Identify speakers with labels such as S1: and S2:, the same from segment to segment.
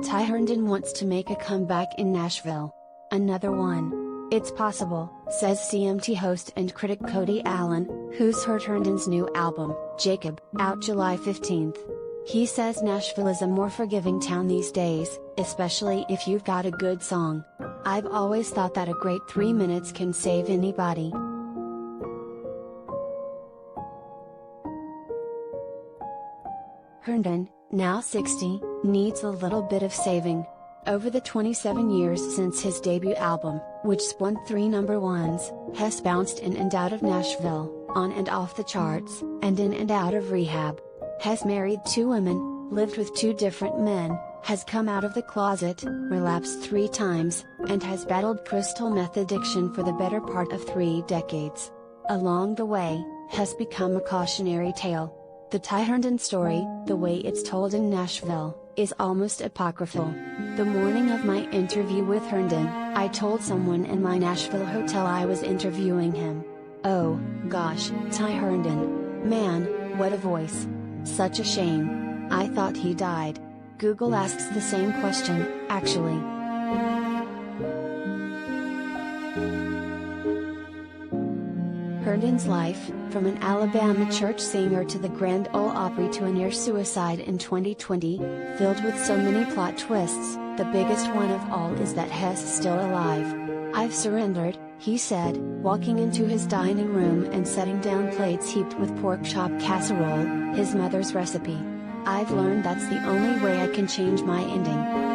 S1: Herndon wants to make a comeback in Nashville. Another one. It's possible, says CMT host and critic Cody Alan, who's heard Herndon's new album, Jacob, out July 15th. He says Nashville is a more forgiving town these days, especially if you've got a good song. I've always thought that a great 3 minutes can save anybody. Herndon, now 60, needs a little bit of saving. Over the 27 years since his debut album, which spawned 3 number ones, has bounced in and out of Nashville, on and off the charts, and in and out of rehab. Has married 2 women, lived with 2 different men, has come out of the closet, relapsed 3 times, and has battled crystal meth addiction for the better part of 3 decades. Along the way, has become a cautionary tale. The Herndon story, the way it's told in Nashville, is almost apocryphal. The morning of my interview with Herndon, I told someone in my Nashville hotel I was interviewing him. Oh, gosh, Herndon. Man, what a voice. Such a shame. I thought he died. Google asks the same question, actually. Herndon's life, from an Alabama church singer to the Grand Ole Opry to a near suicide in 2020, filled with so many plot twists, the biggest one of all is that Hess is still alive. I've surrendered, he said, walking into his dining room and setting down plates heaped with pork chop casserole, his mother's recipe. I've learned that's the only way I can change my ending.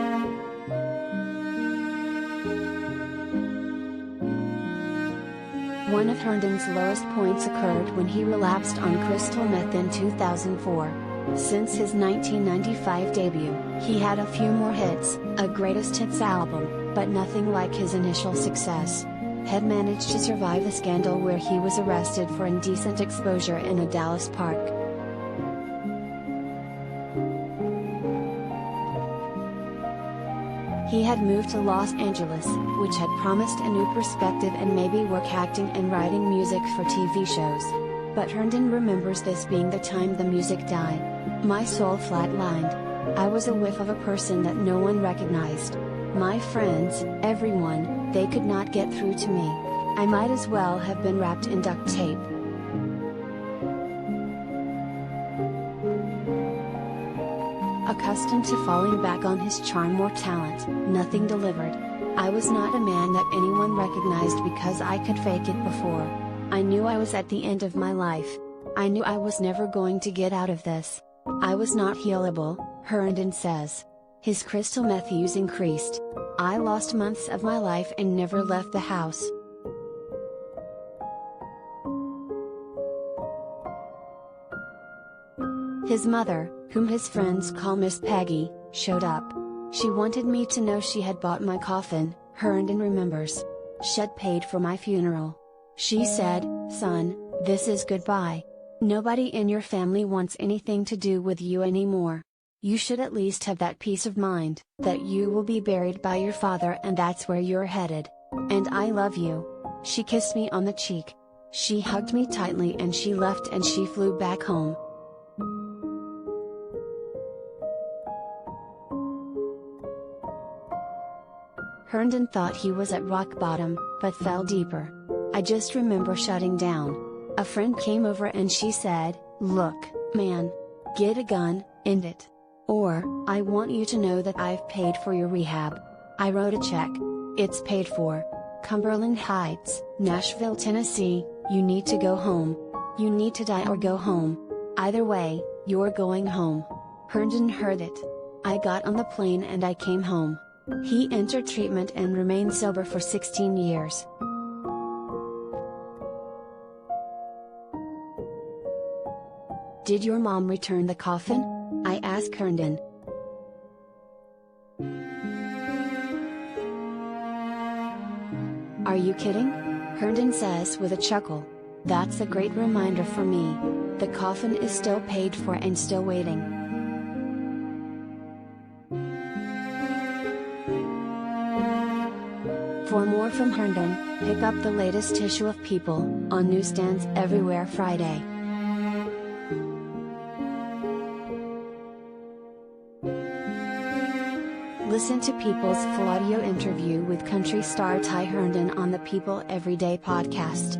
S1: One of Herndon's lowest points occurred when he relapsed on crystal meth in 2004. Since his 1995 debut, he had a few more hits, a greatest hits album, but nothing like his initial success. Had managed to survive a scandal where he was arrested for indecent exposure in a Dallas park. He had moved to Los Angeles, which had promised a new perspective and maybe work acting and writing music for TV shows. But Herndon remembers this being the time the music died. My soul flatlined. I was a whiff of a person that no one recognized. My friends, everyone, they could not get through to me. I might as well have been wrapped in duct tape. Accustomed to falling back on his charm or talent, nothing delivered. I was not a man that anyone recognized because I could fake it before. I knew I was at the end of my life. I knew I was never going to get out of this. I was not healable, Herndon says. His crystal meth use increased. I lost months of my life and never left the house. His mother, whom his friends call Miss Peggy, showed up. She wanted me to know she had bought my coffin, Herndon remembers. She'd paid for my funeral. She said, "Son, this is goodbye. Nobody in your family wants anything to do with you anymore. You should at least have that peace of mind, that you will be buried by your father and that's where you're headed. And I love you." She kissed me on the cheek. She hugged me tightly and she left and she flew back home. Herndon thought he was at rock bottom, but fell deeper. I just remember shutting down. A friend came over and she said, "Look, man. Get a gun, end it. Or, I want you to know that I've paid for your rehab. I wrote a check. It's paid for. Cumberland Heights, Nashville, Tennessee, you need to go home. You need to die or go home. Either way, you're going home." Herndon heard it. I got on the plane and I came home. He entered treatment and remained sober for 16 years. Did your mom return the coffin? I asked Herndon. Are you kidding? Herndon says with a chuckle. That's a great reminder for me. The coffin is still paid for and still waiting. For more from Herndon, pick up the latest issue of People, on newsstands everywhere Friday. Listen to People's full audio interview with country star Ty Herndon on the People Everyday podcast.